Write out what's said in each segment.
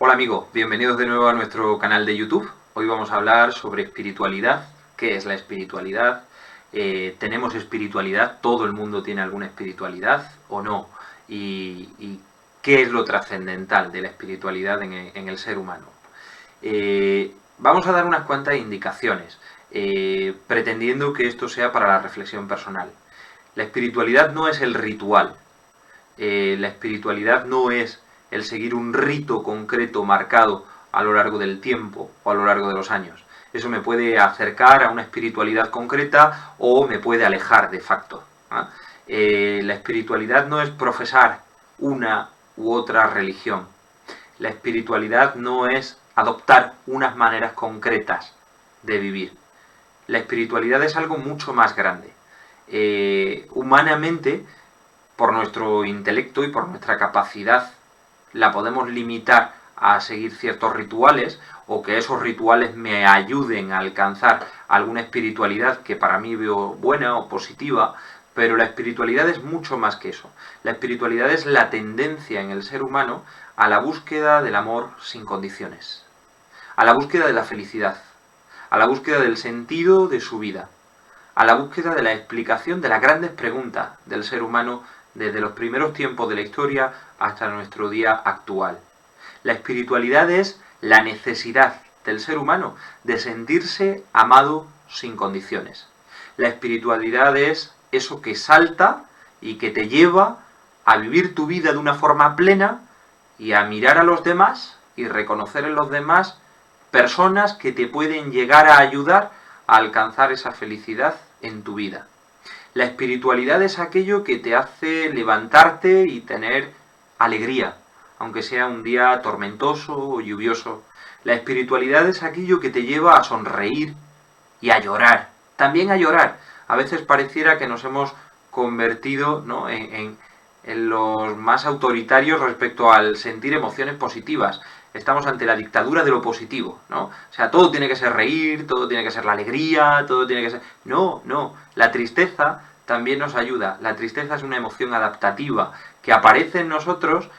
Hola amigos, bienvenidos de nuevo a nuestro canal de YouTube. Hoy vamos a hablar sobre espiritualidad. ¿Qué es la espiritualidad? ¿Tenemos espiritualidad? ¿Todo el mundo tiene alguna espiritualidad o no? ¿Y qué es lo trascendental de la espiritualidad en el ser humano? Vamos a dar unas cuantas indicaciones, pretendiendo que esto sea para la reflexión personal. La espiritualidad no es el ritual. La espiritualidad no es el seguir un rito concreto marcado a lo largo del tiempo o a lo largo de los años. Eso me puede acercar a una espiritualidad concreta o me puede alejar de facto. La espiritualidad no es profesar una u otra religión. La espiritualidad no es adoptar unas maneras concretas de vivir. La espiritualidad es algo mucho más grande. Humanamente, por nuestro intelecto y por nuestra capacidad, la podemos limitar a seguir ciertos rituales o que esos rituales me ayuden a alcanzar alguna espiritualidad que para mí veo buena o positiva, pero la espiritualidad es mucho más que eso. La espiritualidad es la tendencia en el ser humano a la búsqueda del amor sin condiciones, a la búsqueda de la felicidad, a la búsqueda del sentido de su vida, a la búsqueda de la explicación de las grandes preguntas del ser humano desde los primeros tiempos de la historia hasta nuestro día actual. La espiritualidad es la necesidad del ser humano de sentirse amado sin condiciones. La espiritualidad es eso que salta y que te lleva a vivir tu vida de una forma plena y a mirar a los demás y reconocer en los demás personas que te pueden llegar a ayudar a alcanzar esa felicidad en tu vida. La espiritualidad es aquello que te hace levantarte y tener alegría, aunque sea un día tormentoso o lluvioso. La espiritualidad es aquello que te lleva a sonreír y a llorar, también a llorar. A veces pareciera que nos hemos convertido, ¿no?, en los más autoritarios respecto al sentir emociones positivas. Estamos ante la dictadura de lo positivo, ¿no? O sea, todo tiene que ser reír, todo tiene que ser la alegría, todo tiene que ser... No, no. La tristeza también nos ayuda. La tristeza es una emoción adaptativa que aparece en nosotros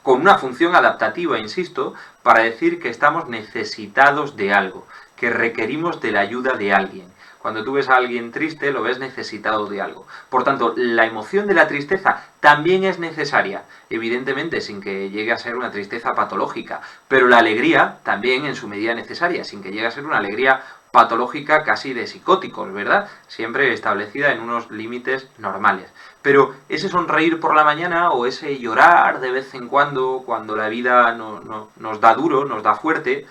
con una función adaptativa, insisto, para decir que estamos necesitados de algo, que requerimos de la ayuda de alguien. Cuando tú ves a alguien triste, lo ves necesitado de algo. Por tanto, la emoción de la tristeza también es necesaria, evidentemente sin que llegue a ser una tristeza patológica, pero la alegría también en su medida necesaria, sin que llegue a ser una alegría patológica casi de psicóticos, ¿verdad? Siempre establecida en unos límites normales. Pero ese sonreír por la mañana o ese llorar de vez en cuando la vida nos da duro, nos da fuerte,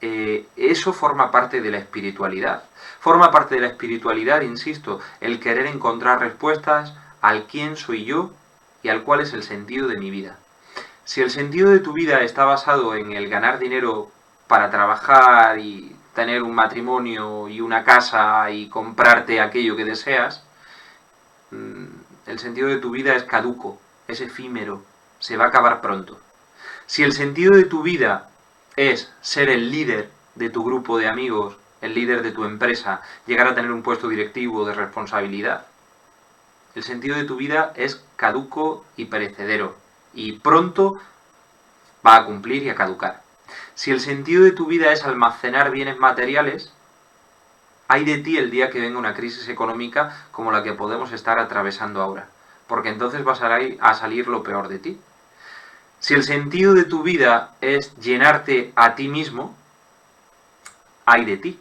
eso forma parte de la espiritualidad. Forma parte de la espiritualidad, insisto, el querer encontrar respuestas al quién soy yo y al cuál es el sentido de mi vida. Si el sentido de tu vida está basado en el ganar dinero para trabajar y tener un matrimonio y una casa y comprarte aquello que deseas, el sentido de tu vida es caduco, es efímero, se va a acabar pronto. Si el sentido de tu vida es ser el líder de tu grupo de amigos, el líder de tu empresa, llegar a tener un puesto directivo de responsabilidad, el sentido de tu vida es caduco y perecedero, y pronto va a cumplir y a caducar. Si el sentido de tu vida es almacenar bienes materiales, hay de ti el día que venga una crisis económica como la que podemos estar atravesando ahora, porque entonces va a salir lo peor de ti. Si el sentido de tu vida es llenarte a ti mismo, hay de ti,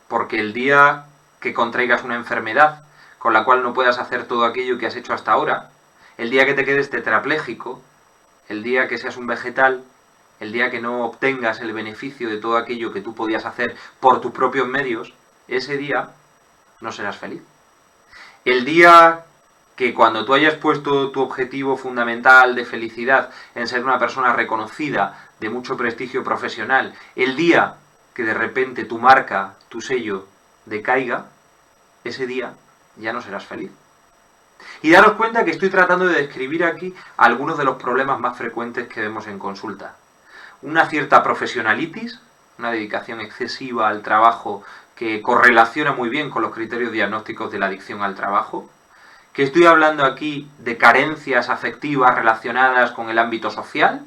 porque el día que contraigas una enfermedad con la cual no puedas hacer todo aquello que has hecho hasta ahora, el día que te quedes tetrapléjico, el día que seas un vegetal, el día que no obtengas el beneficio de todo aquello que tú podías hacer por tus propios medios, ese día no serás feliz. El día que cuando tú hayas puesto tu objetivo fundamental de felicidad en ser una persona reconocida, de mucho prestigio profesional, el día que de repente tu marca, tu sello, decaiga, ese día ya no serás feliz. Y daros cuenta que estoy tratando de describir aquí algunos de los problemas más frecuentes que vemos en consulta. Una cierta profesionalitis, una dedicación excesiva al trabajo que correlaciona muy bien con los criterios diagnósticos de la adicción al trabajo, que estoy hablando aquí de carencias afectivas relacionadas con el ámbito social,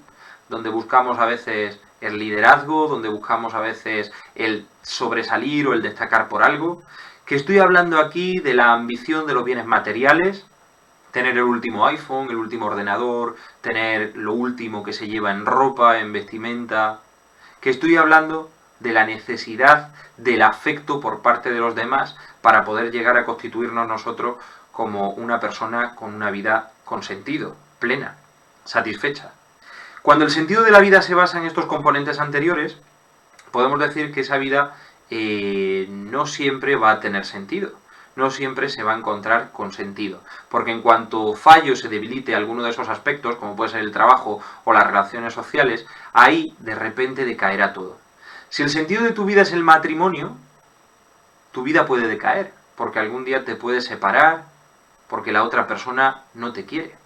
donde buscamos a veces el liderazgo, donde buscamos a veces el sobresalir o el destacar por algo, que estoy hablando aquí de la ambición de los bienes materiales, tener el último iPhone, el último ordenador, tener lo último que se lleva en ropa, en vestimenta, que estoy hablando de la necesidad del afecto por parte de los demás para poder llegar a constituirnos nosotros como una persona con una vida con sentido, plena, satisfecha. Cuando el sentido de la vida se basa en estos componentes anteriores, podemos decir que esa vida no siempre va a tener sentido, no siempre se va a encontrar con sentido, porque en cuanto fallo, se debilite alguno de esos aspectos, como puede ser el trabajo o las relaciones sociales, ahí de repente decaerá todo. Si el sentido de tu vida es el matrimonio, tu vida puede decaer, porque algún día te puedes separar, porque la otra persona no te quiere.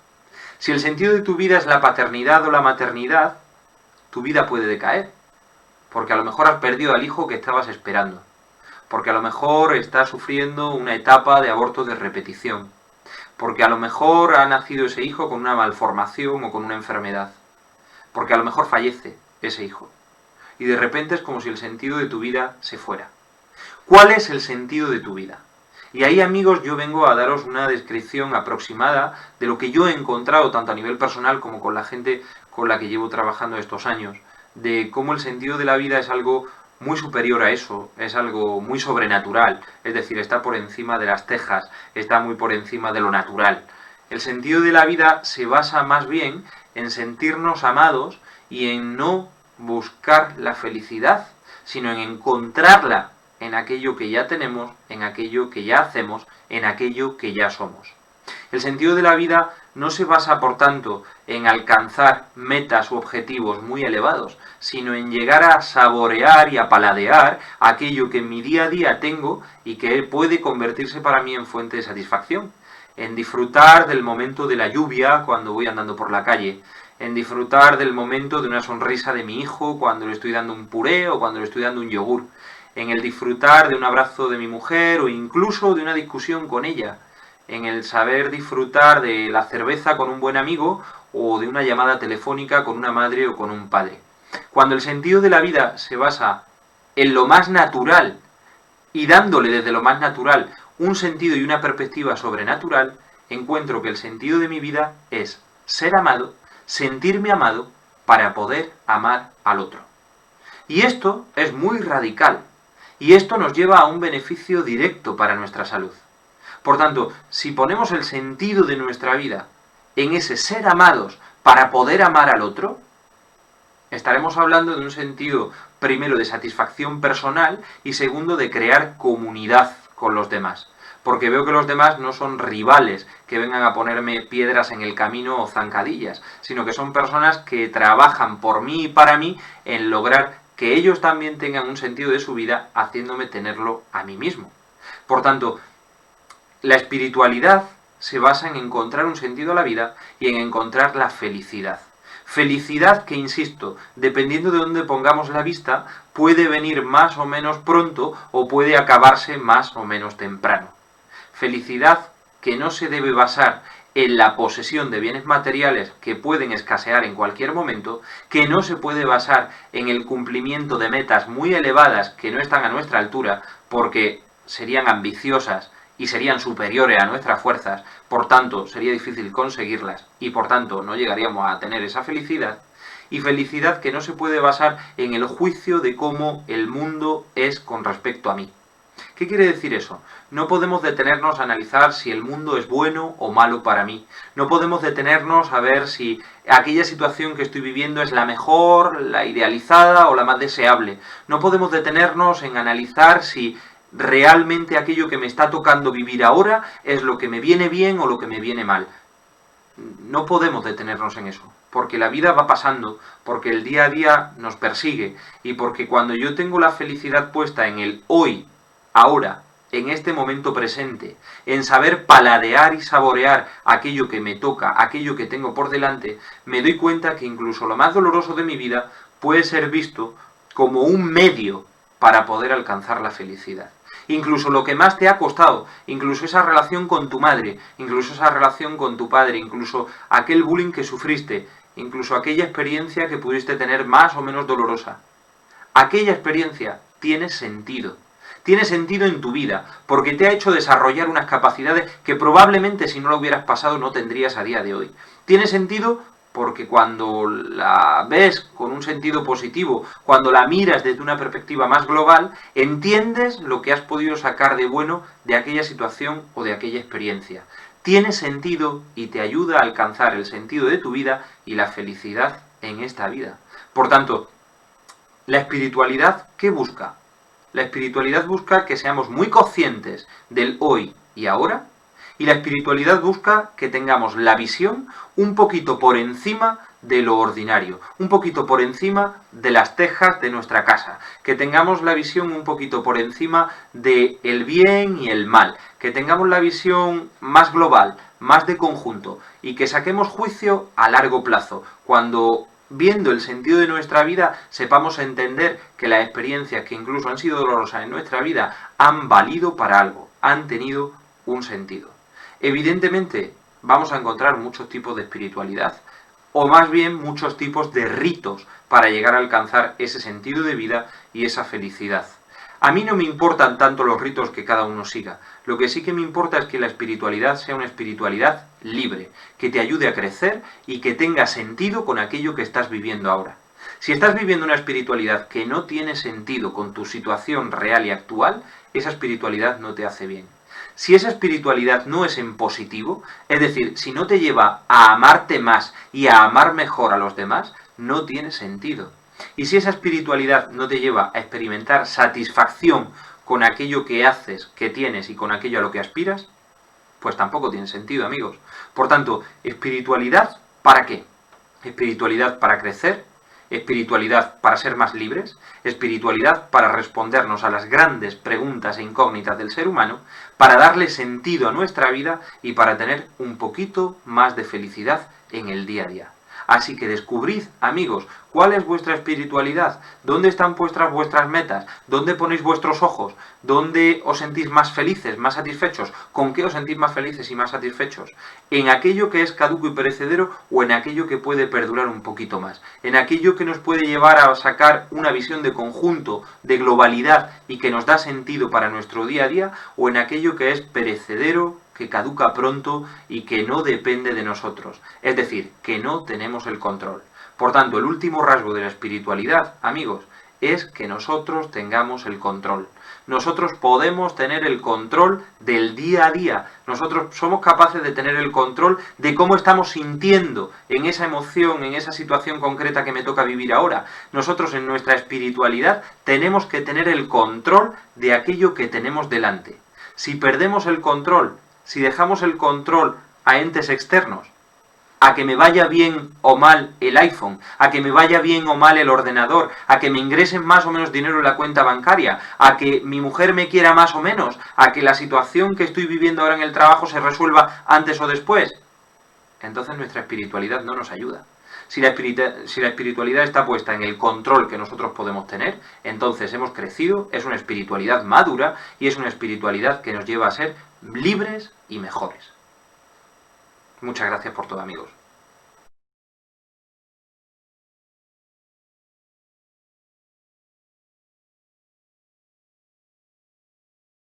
Si el sentido de tu vida es la paternidad o la maternidad, tu vida puede decaer, porque a lo mejor has perdido al hijo que estabas esperando, porque a lo mejor estás sufriendo una etapa de aborto de repetición, porque a lo mejor ha nacido ese hijo con una malformación o con una enfermedad, porque a lo mejor fallece ese hijo, y de repente es como si el sentido de tu vida se fuera. ¿Cuál es el sentido de tu vida? Y ahí, amigos, yo vengo a daros una descripción aproximada de lo que yo he encontrado tanto a nivel personal como con la gente con la que llevo trabajando estos años, de cómo el sentido de la vida es algo muy superior a eso, es algo muy sobrenatural, es decir, está por encima de las tejas, está muy por encima de lo natural. El sentido de la vida se basa más bien en sentirnos amados y en no buscar la felicidad, sino en encontrarla en aquello que ya tenemos, en aquello que ya hacemos, en aquello que ya somos. El sentido de la vida no se basa, por tanto, en alcanzar metas u objetivos muy elevados, sino en llegar a saborear y a paladear aquello que en mi día a día tengo y que puede convertirse para mí en fuente de satisfacción. En disfrutar del momento de la lluvia cuando voy andando por la calle, en disfrutar del momento de una sonrisa de mi hijo cuando le estoy dando un puré o cuando le estoy dando un yogur, en el disfrutar de un abrazo de mi mujer o incluso de una discusión con ella, en el saber disfrutar de la cerveza con un buen amigo o de una llamada telefónica con una madre o con un padre. Cuando el sentido de la vida se basa en lo más natural y dándole desde lo más natural un sentido y una perspectiva sobrenatural, encuentro que el sentido de mi vida es ser amado, sentirme amado para poder amar al otro. Y esto es muy radical, y esto nos lleva a un beneficio directo para nuestra salud. Por tanto, si ponemos el sentido de nuestra vida en ese ser amados para poder amar al otro, estaremos hablando de un sentido, primero, de satisfacción personal y segundo, de crear comunidad con los demás. Porque veo que los demás no son rivales que vengan a ponerme piedras en el camino o zancadillas, sino que son personas que trabajan por mí y para mí en lograr que ellos también tengan un sentido de su vida, haciéndome tenerlo a mí mismo. Por tanto, la espiritualidad se basa en encontrar un sentido a la vida y en encontrar la felicidad. Felicidad que, insisto, dependiendo de dónde pongamos la vista, puede venir más o menos pronto o puede acabarse más o menos temprano. Felicidad que no se debe basar en la posesión de bienes materiales que pueden escasear en cualquier momento, que no se puede basar en el cumplimiento de metas muy elevadas que no están a nuestra altura, porque serían ambiciosas y serían superiores a nuestras fuerzas, por tanto sería difícil conseguirlas y por tanto no llegaríamos a tener esa felicidad, y felicidad que no se puede basar en el juicio de cómo el mundo es con respecto a mí. ¿Qué quiere decir eso? No podemos detenernos a analizar si el mundo es bueno o malo para mí. No podemos detenernos a ver si aquella situación que estoy viviendo es la mejor, la idealizada o la más deseable. No podemos detenernos en analizar si realmente aquello que me está tocando vivir ahora es lo que me viene bien o lo que me viene mal. No podemos detenernos en eso, porque la vida va pasando, porque el día a día nos persigue y porque cuando yo tengo la felicidad puesta en el hoy, ahora, en este momento presente, en saber paladear y saborear aquello que me toca, aquello que tengo por delante, me doy cuenta que incluso lo más doloroso de mi vida puede ser visto como un medio para poder alcanzar la felicidad. Incluso lo que más te ha costado, incluso esa relación con tu madre, incluso esa relación con tu padre, incluso aquel bullying que sufriste, incluso aquella experiencia que pudiste tener más o menos dolorosa, aquella experiencia tiene sentido. Tiene sentido en tu vida, porque te ha hecho desarrollar unas capacidades que probablemente si no lo hubieras pasado no tendrías a día de hoy. Tiene sentido porque cuando la ves con un sentido positivo, cuando la miras desde una perspectiva más global, entiendes lo que has podido sacar de bueno de aquella situación o de aquella experiencia. Tiene sentido y te ayuda a alcanzar el sentido de tu vida y la felicidad en esta vida. Por tanto, la espiritualidad, ¿qué busca? La espiritualidad busca que seamos muy conscientes del hoy y ahora, y la espiritualidad busca que tengamos la visión un poquito por encima de lo ordinario, un poquito por encima de las tejas de nuestra casa, que tengamos la visión un poquito por encima de el bien y el mal, que tengamos la visión más global, más de conjunto, y que saquemos juicio a largo plazo, cuando viendo el sentido de nuestra vida, sepamos entender que las experiencias que incluso han sido dolorosas en nuestra vida han valido para algo, han tenido un sentido. Evidentemente, vamos a encontrar muchos tipos de espiritualidad, o más bien muchos tipos de ritos para llegar a alcanzar ese sentido de vida y esa felicidad. A mí no me importan tanto los ritos que cada uno siga. Lo que sí que me importa es que la espiritualidad sea una espiritualidad libre, que te ayude a crecer y que tenga sentido con aquello que estás viviendo ahora. Si estás viviendo una espiritualidad que no tiene sentido con tu situación real y actual, esa espiritualidad no te hace bien. Si esa espiritualidad no es en positivo, es decir, si no te lleva a amarte más y a amar mejor a los demás, no tiene sentido. Y si esa espiritualidad no te lleva a experimentar satisfacción con aquello que haces, que tienes y con aquello a lo que aspiras, pues tampoco tiene sentido, amigos. Por tanto, espiritualidad, ¿para qué? Espiritualidad para crecer, espiritualidad para ser más libres, espiritualidad para respondernos a las grandes preguntas e incógnitas del ser humano, para darle sentido a nuestra vida y para tener un poquito más de felicidad en el día a día. Así que descubrid, amigos, cuál es vuestra espiritualidad, dónde están puestas vuestras metas, dónde ponéis vuestros ojos, dónde os sentís más felices, más satisfechos, con qué os sentís más felices y más satisfechos, en aquello que es caduco y perecedero o en aquello que puede perdurar un poquito más, en aquello que nos puede llevar a sacar una visión de conjunto, de globalidad y que nos da sentido para nuestro día a día, o en aquello que es perecedero, que caduca pronto y que no depende de nosotros, es decir, que no tenemos el control. Por tanto, el último rasgo de la espiritualidad, amigos, es que nosotros tengamos el control. Nosotros podemos tener el control del día a día. Nosotros somos capaces de tener el control de cómo estamos sintiendo en esa emoción, en esa situación concreta que me toca vivir ahora. Nosotros en nuestra espiritualidad tenemos que tener el control de aquello que tenemos delante. Si perdemos el control, si dejamos el control a entes externos, a que me vaya bien o mal el iPhone, a que me vaya bien o mal el ordenador, a que me ingresen más o menos dinero en la cuenta bancaria, a que mi mujer me quiera más o menos, a que la situación que estoy viviendo ahora en el trabajo se resuelva antes o después, entonces nuestra espiritualidad no nos ayuda. Si la espiritualidad está puesta en el control que nosotros podemos tener, entonces hemos crecido, es una espiritualidad madura y es una espiritualidad que nos lleva a ser libres y mejores. Muchas gracias por todo, amigos.